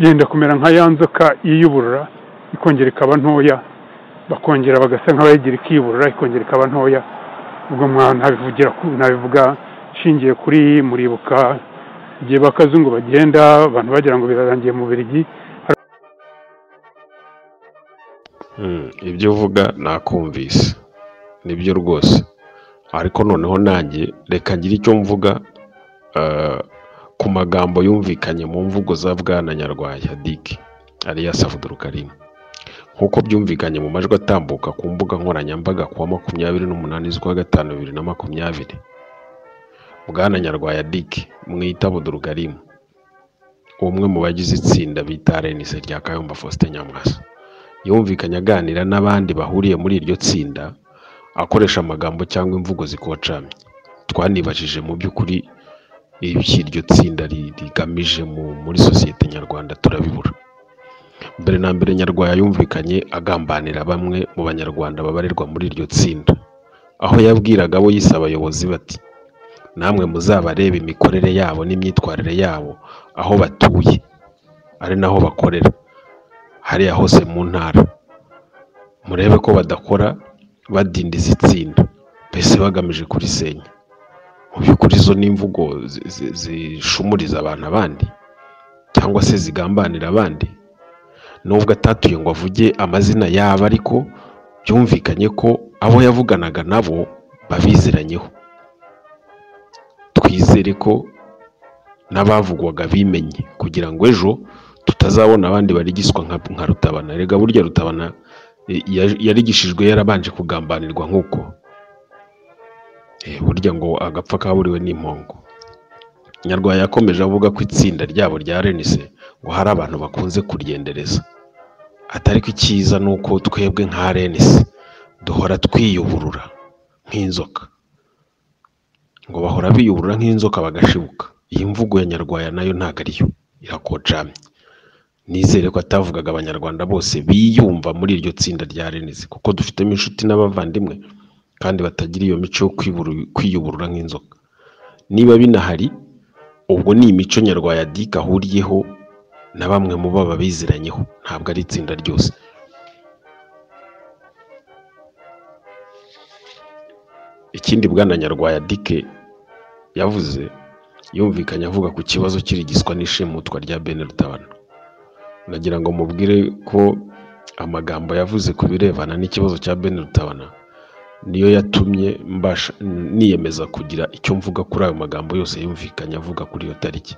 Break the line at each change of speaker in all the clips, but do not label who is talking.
yenda kumera nka ya nzoka yiyuburura ikongera ikaba ntoya, bakongera bagasa nk'abayigira ikiburura ikongera ikaba ntoya. Ubwo nabivuga shingiye kuri muribuka igihe bakazungu bagenda abantu bagira ngo birarangiye mu Bubiligi.
Ibyo uvuga nakumvise nibyo rwose, ariko noneho nanjye reka ngire icyo mvuga ku magambo yumvikanye mu mvugo za Bwana Nyarwaya Dick alias Abdul Karim, nk'uko byumvikanye mu majwi atambuka ku mbuga nkoranyambaga kuwa 28 z'ukwa gatanu 2020. Bwana Nyarwaya Dick mwita Abdul Karim, umwe mu bagize itsinda bita RNC rya Kayumba Faustin Nyamwasa, yumvikanye aganira n'abandi bahuriye muri iryo tsinda akoresha amagambo cyangwa imvugo zikocamye. Twanibajije mu by'ukuri iryo tsinda rigamije muri sosiyete nyarwanda turabibura. Mbere na mbere Nyarwaya yumvikanye agambanira bamwe mu banyarwanda babarirwa muri iryo tsinda, aho yabwiraga abo yise abayobozi bati namwe muzabareba imikorere yabo n'imyitwarire yabo aho batuye ari naho bakorera hariya hose mu ntara, murebe ko badakora badindiza itsinda mbese bagamije kurisenya. Mu by'ukuri izo ni imvugo zishumuriza abantu abandi cyangwa se zigambanira abandi. Nubwo atatuye ngo avuge amazina yabo, ariko byumvikanye ko abo yavuganaga nabo babiziranyeho. Twizere ko n'abavugwaga bimenye kugira ngo ejo tutazabona abandi barigiswa nka Rutabana. Erega burya Rutabana yarigishijwe yarabanje kugambanirwa nk'uko burya ngo agapfa kaburiwe n'impongo. Nyarwaya yakomeje avuga ko itsinda ryabo rya RNC ngo hari abantu bakunze kuryendereza, atari ko icyiza nuko twebwe nka RNC duhora twiyuburura nk'inzoka, ngo bahora biyuburura nk'inzoka bagashibuka. Iyi mvugo ya Nyarwaya nayo ntago ariyo, irakocamye. Nizere ko atavugaga abanyarwanda bose biyumva muri iryo tsinda rya RNC, kuko dufitemo inshuti n'abavandimwe kandi batagira iyo mico yo kwiyuburura nk'inzoka. Niba binahari, ubwo ni imico Nyarwaya Dick ahuriyeho na bamwe mu baba biziranyeho, ntabwo ari itsinda ryose. Ikindi Bwana Nyarwaya Dick yavuze, yumvikanye avuga ku kibazo kirigiswa n'ishimutwa rya Ben Rutabana. Nagira ngo mubwire ko amagambo yavuze ku birebana n'ikibazo cya Ben Rutabana niyo yatumye niyemeza kugira icyo mvuga kuri ayo magambo yose yumvikanye avuga kuri iyo tariki.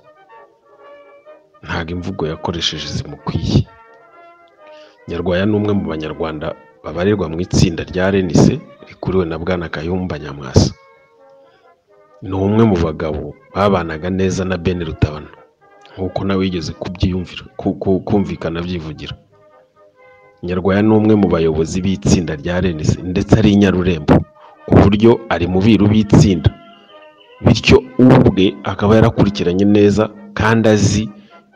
Ntago imvugo yakoresheje zimukwiye. Nyarwaya n'umwe mu banyarwanda babarirwa mu itsinda rya RNC rikuriwe na Bwana Kayumba Nyamwasa. Ni umwe mu bagabo babanaga neza na Ben Rutabana, nk'uko nawe yigeze kubyiyumvira kumvikana byivugira. Nyarwaya ni umwe mu bayobozi b'itsinda rya RNC ndetse ari Nyarurembo, ku buryo ari mu biru b'itsinda, bityo ubwe akaba yarakurikiranye neza kandi azi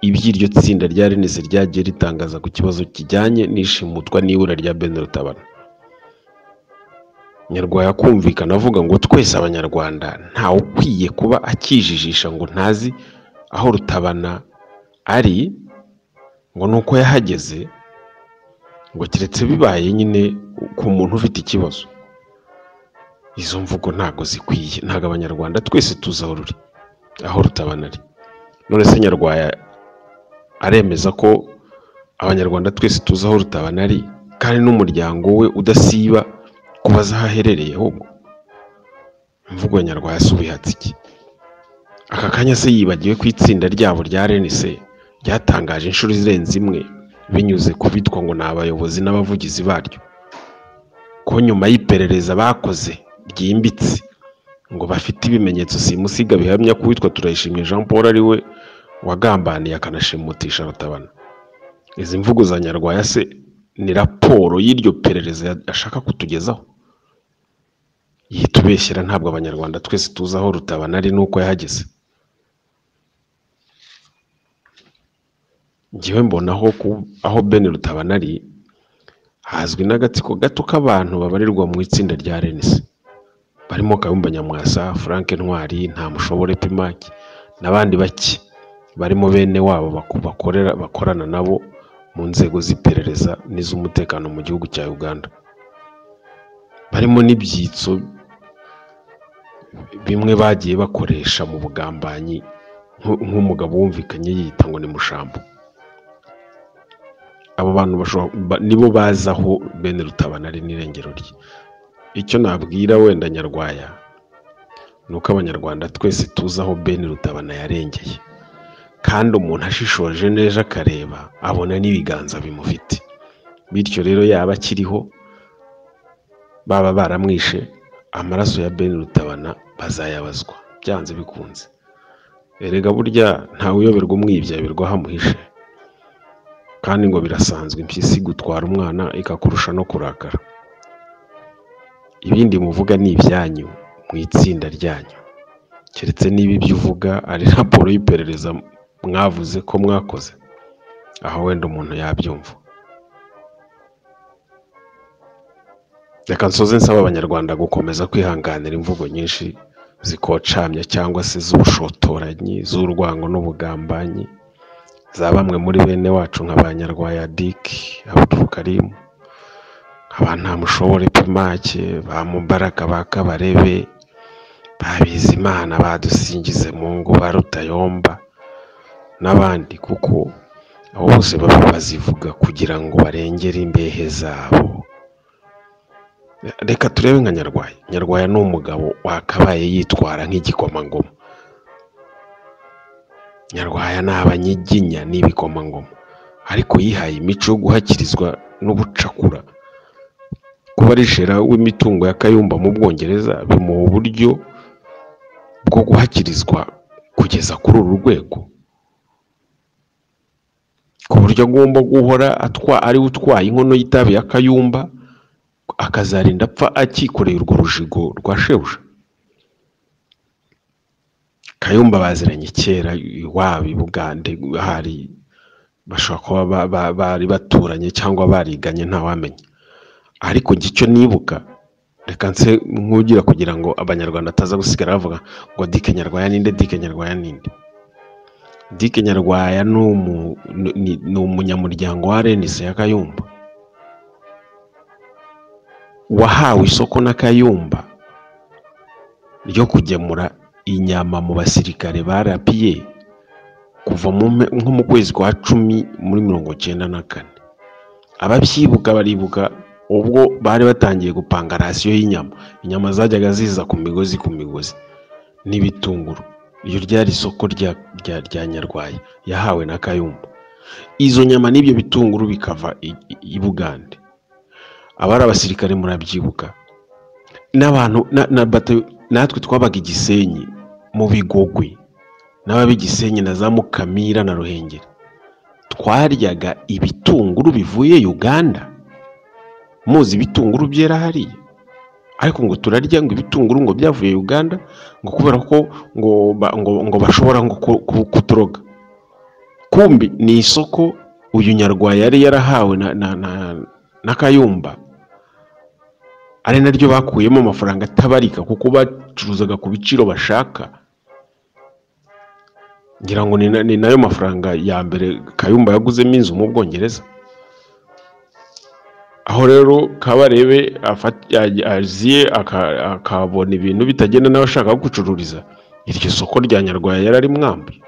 iby'iryo tsinda rya RNC ryagiye ritangaza ku kibazo kijyanye n'ishimutwa n'ibura rya Ben Rutabana. Nyarwaya kumvikana avuga ngo twese abanyarwanda ntawe ukwiye kuba akijijisha ngo ntazi aho Rutabana ari, ngo nuko yahageze, ngo keretse bibaye nyine ku muntu ufite ikibazo. Izo mvugo ntago zikwiye, ntago abanyarwanda twese tuzi aho Rutabana ari. None se Nyarwaya aremeza ko abanyarwanda twese tuzi aho Rutabana ari kandi n'umuryango we udasiba kubaza aho aherereye? Ahubwo imvugo ya Nyarwaya asubihatse iki? Aka kanya se yibagiwe ku itsinda ryabo rya RNC ryatangaje inshuro zirenze imwe binyuze ku bitwa ngo ni abayobozi n'abavugizi baryo, ko nyuma y'iperereza bakoze ryimbitse ngo bafite ibimenyetso simusiga bihamya ko witwa Turayishimye Jean Paul ari we wagambaniye akanashimutisha Rutabana. Izi mvugo za Nyarwaya se ni raporo y'iryo perereza ashaka kutugezaho? Yitubeshyira ntabwo abanyarwanda twese tuzi aho Rutabana ari nuko yahageze. Ngiwe mbona aho Ben Rutabana ari hazwi n'agatsiko gato k'abantu babarirwa mu itsinda rya RNC, barimo Kayumba Nyamwasa, Frank Ntwari, Ntamushobore Pimaki n'abandi bake barimo bene wabo bakorana nabo mu nzego z'iperereza n'iz'umutekano mu gihugu cya Uganda, barimo n'ibyitso bimwe bagiye bakoresha mu bugambanyi nk'umugabo wumvikanye yiyita ngo ni Mushambo. Abo bantu nibo bazaho bene Rutabana ari n'irengero rye. Icyo nabwira wenda Nyarwaya nuko abanyarwanda twese tuzaho bene Rutabana yarengeye, kandi umuntu ashishoje neza akareba abona n'ibiganza bimufite. Bityo rero yaba akiriho baba baramwishe, amaraso ya bene Rutabana bazayabazwa byanze bikunze. Erega burya ntawe uyoberwa umwibye ayoberwa hamuhishe, kandi ngo birasanzwe impyisi gutwara umwana ikakurusha no kurakara. Ibindi muvuga ni ibyanyu mu itsinda ryanyu, keretse niba ibyo uvuga ari raporo y'iperereza mwavuze ko mwakoze, aho wenda umuntu yabyumva. Reka nsoze nsaba abanyarwanda gukomeza kwihanganira imvugo nyinshi zikocamya cyangwa se z'ubushotoranyi, z'urwango n'ubugambanyi za bamwe muri bene wacu nka ba Nyarwaya Dick, Abdul Karim, nkaba Ntamushobore Pimake, ba Mubaraka ba Kabarebe, ba Bizimana, ba Dusingizemungu, ba Rutayomba n'abandi, kuko abo bose baba bazivuga kugira ngo barengere imbehe zabo. Reka turebe nka Nyarwaya. Nyarwaya ni umugabo wakabaye yitwara nk'igikomangoma. Nyarwaya ni abanyiginya n'ibikomangoma, ariko yihaye imico yo guhakirizwa n'ubucakura. Kuba ari shera w'imitungo ya Kayumba mu Bwongereza bimuha uburyo bwo guhakirizwa kugeza kuri uru rwego, ku buryo agomba guhora ari utwaye inkono y'itabi ya Kayumba, akazarinda apfa akikoreye urwo rujigo rwa shebuja. Kayumba baziranye kera iwabo i Bugande, hari bashobora kuba bari baturanye cyangwa bariganye ntawamenya. Ariko icyo nibuka, reka nse nk'ugira kugira ngo abanyarwanda ataza gusigara bavuga ngo Dick Nyarwaya ninde, Dick Nyarwaya ninde. Dick Nyarwaya ni umunyamuryango wa RNC ya Kayumba, wahawe isoko na Kayumba ryo kugemura inyama mu basirikare ba RPA kuva nko mu kwezi kwa 10 muri 1994. Ababyibuka baribuka ubwo bari batangiye gupanga rasiyo y'inyama. Inyama zajyaga ziza ku migozi n'ibitunguru. Iyo ryari isoko rya Nyarwaya yahawe na Kayumba. Izo nyama n'ibyo bitunguru bikava i Bugande. Abari abasirikare murabyibuka, n'abantu natwe twabaga Igisenyi mu Bigogwe, n'ababigisenyi na za Mukamira na Ruhengeri, twaryaga ibitunguru bivuye Uganda. Muzi ibitunguru byera hariya, ariko ngo turarya ngo ibitunguru ngo byavuye Uganda ngo kubera ko ngo bashobora ngo kuturoga. Kumbi ni isoko uyu Nyarwaya yari yarahawe na Kayumba, ari naryo bakuyemo amafaranga atabarika kuko bacuruzaga ku biciro bashaka. Ngira ngo ni nayo mafaranga ya mbere Kayumba yaguzemo inzu mu Bwongereza. Aho rero Kabarebe aziye akabona ibintu bitagenda n'abashaka gucururiza, iryo soko rya Nyarwaya yarari mwambi.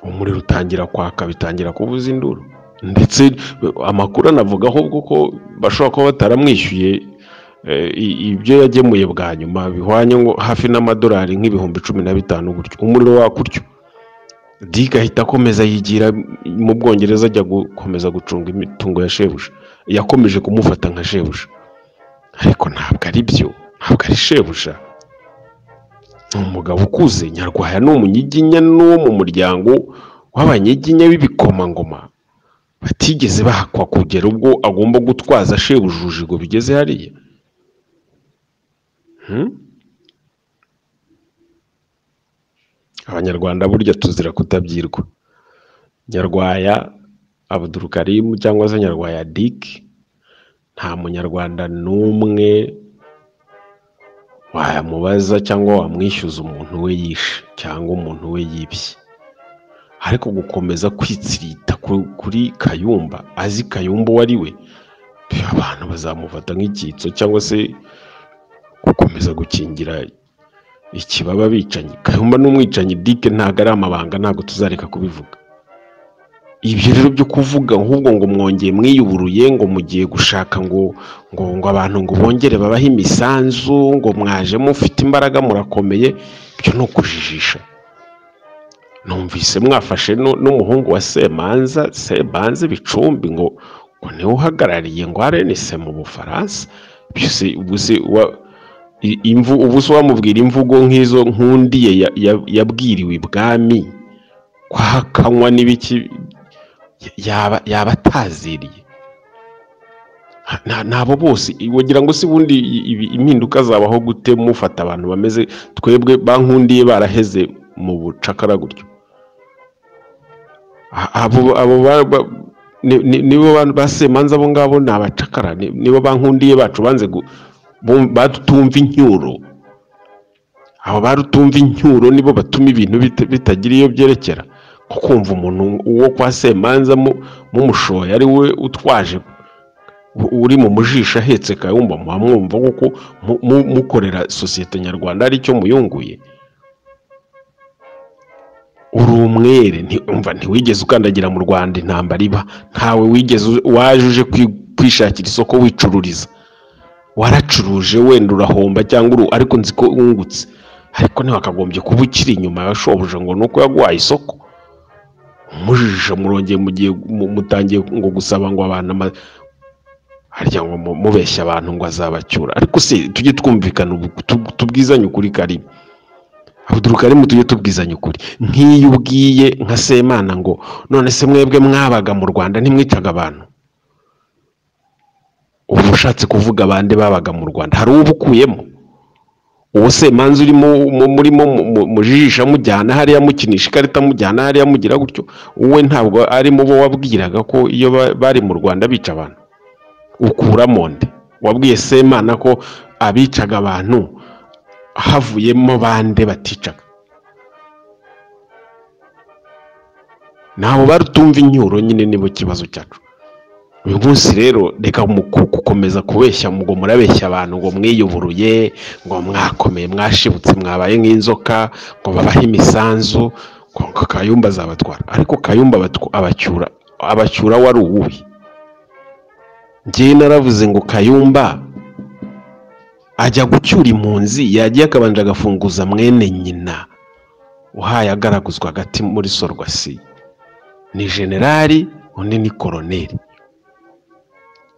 Umuriro utangira kwaka, bitangira kuvuza induru, ndetse amakuru anavuga ahubwo ko bashobora kuba bataramwishyuye ibyo yagemuye bwa nyuma bihwanye ngo hafi n'amadolari nk'ibihumbi 15 gutyo. Umuriro wakutyo, Dick ahita akomeza yigira mu Bwongereza ajya gukomeza gucunga imitungo ya shebuja. Yakomeje kumufata nka shebuja, ariko ntabwo ari byo, ntabwo ari shebuja. Umugabo ukuze. Nyarwaya ni umunyiginya n'uwo mu muryango w'abanyiginya b'ibikomangoma batigeze bahakwa kugera ubwo agomba gutwaza shebuja urujigo bigeze hariya. Abanyarwanda burya tuzira kutabyirwa. Nyarwaya Abdul Karim cyangwa se Nyarwaya Dick, nta munyarwanda n'umwe wamubaza cyangwa wamwishyuza umuntu we yishe cyangwa umuntu we yibye. ariko gukomeza kwitsirita kuri Kayumba, azi Kayumba uwo ari we, abantu bazamufata nk'icyitso cyangwa se gukomeza gukingira ikibaba bicanyi. Kayumba n'umwicanyi Dick ntago ari amabanga, ntago tuzareka kubivuga. Ibyo rero byo kuvuga ahubwo ngo mwongeye mwiyuburuye ngo mugiye gushaka ngo abantu ngo bongere babaho imisanzu, ngo mwaje mufite imbaraga murakomeye, byo no kujijisha. Numvise mwafashe n'umuhungu wa Sebanze Bicumbi ngo niwe uhagarariye ngo arenise mu Bufaransa. Byose ubuso wamubwira imvugo nk'izo nkundiye yabwiriwe ibwami kwahakanywa n'ibiki yaba ataziriye. Nabo bose wogira ngo si bundi impinduka zabaho gute mufata abantu bameze twebwe bankundiye baraheze mu bucakara gutyo. Abo nibo basemanza abo ngabo ni abacakara, nibo bankundiye bacu banze batumva incyuro. Abo barutumva incyuro nibo batuma ibintu bitagira iyo byerekera. Ko kumva umuntu uwo kwa Semanza mumushoye ari we utwaje uri mu mujisha ahetse Kayumba, mwumva kuko mukorera sosiyete nyarwanda ari cyo muyunguye. Uri umwere, ntiwigeze ukandagira mu Rwanda intambara iba, ntawe wigeze waje uje kwishakira isoko wicururiza. Waracuruje wenda urahomba cyangwa ariko nzi ko wungutse, ariko ntibakagombye kuba ukiri inyuma yashoboje ngo nuko yaguhaye isoko. Mujisha murongeye mutangiye ngo gusaba ngo abantu harya ngo mubeshya abantu ngo azabacyura. Ariko se tujye twumvikana tubwizanye ukuri Karim. Abdul Karim tujye tubwizanye ukuri. Nk'iyo ubwiye nka Semana ngo none se mwebwe mwabaga mu Rwanda ntimwicaga abantu, ubu ushatse kuvuga abandi babaga mu Rwanda hari ubukuyemo. Uwo Semanza urimo mujijisha mujyana hariya mukinisha ikarita mujyana hariya mugira gutyo, uwe ntabwo ari mu bo wabwiraga ko iyo bari mu Rwanda bica abantu. Ukuramo nde? Wabwiye Semana ko abicaga abantu havuyemo bande baticaga? Nabo barutumva incyuro nyine nibo kibazo cyacu. Uyu munsi rero reka gukomeza kubeshya ngo murabeshya abantu ngo mwiyuburuye ngo mwakomeye mwashibutse mwabaye nk'inzoka ngo babahe imisanzu ngo Kayumba azabatwara. Ariko Kayumba abacyura wari uwuhe? Njye naravuze ngo Kayumba ajya gucyura impunzi, yagiye akabanje agafunguza mwene nyina uhaye agaraguzwa hagati muri Sorwasi. Ni generali undi ni koroneli.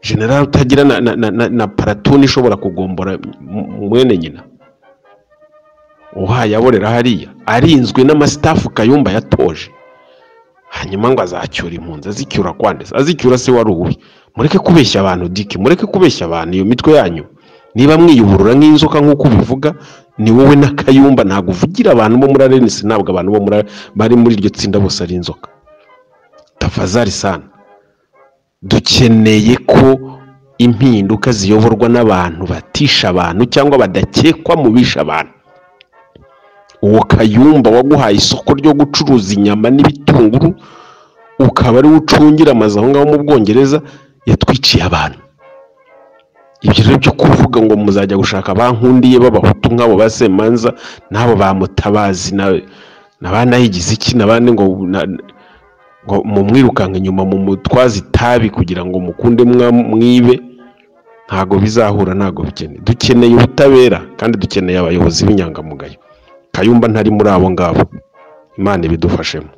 General utagira na paratuni ishobora kugombora mwene nyina uhaye aborera hariya arinzwe n'amastaff Kayumba yatoje, hanyuma ngo azacyura impunzi. Azicyura kwande? Azicyura se wari uwe? Mureke kubeshya abantu Dick, mureke kubeshya abantu iyo mitwe yanyu. Niba mwiyuburura nk'inzoka nk'uko ubivuga, ni wowe na Kayumba, ntago uvugira abantu bo muri Arenisi, ntabwo abantu bo bari muri iryo tsinda bose ari inzoka. Tafazari sana, dukeneye ko impinduka ziyoborwa n'abantu batisha abantu cyangwa badakekwa mu bisha abantu. Uwo Kayumba waguhaye isoko ryo gucuruza inyama n'ibitunguru, ukaba ari ucungira amazu aho ngaho mu Bwongereza, yatwiciye abantu. Ibyo rero byo kuvuga ngo muzajya gushaka bankundiye b'abahutu nk'abo basemanza n'abo bamutabazi n'abanayigize iki n'abandi ngo mu mwirukanka inyuma mu mutwazi itabi kugira ngo mukunde mwibe, ntago bizahura, ntago bikeneye. Dukeneye ubutabera kandi dukeneye abayobozi b'inyangamugayo. Kayumba ntari muri abo ngabo. Imana ibidufashemo.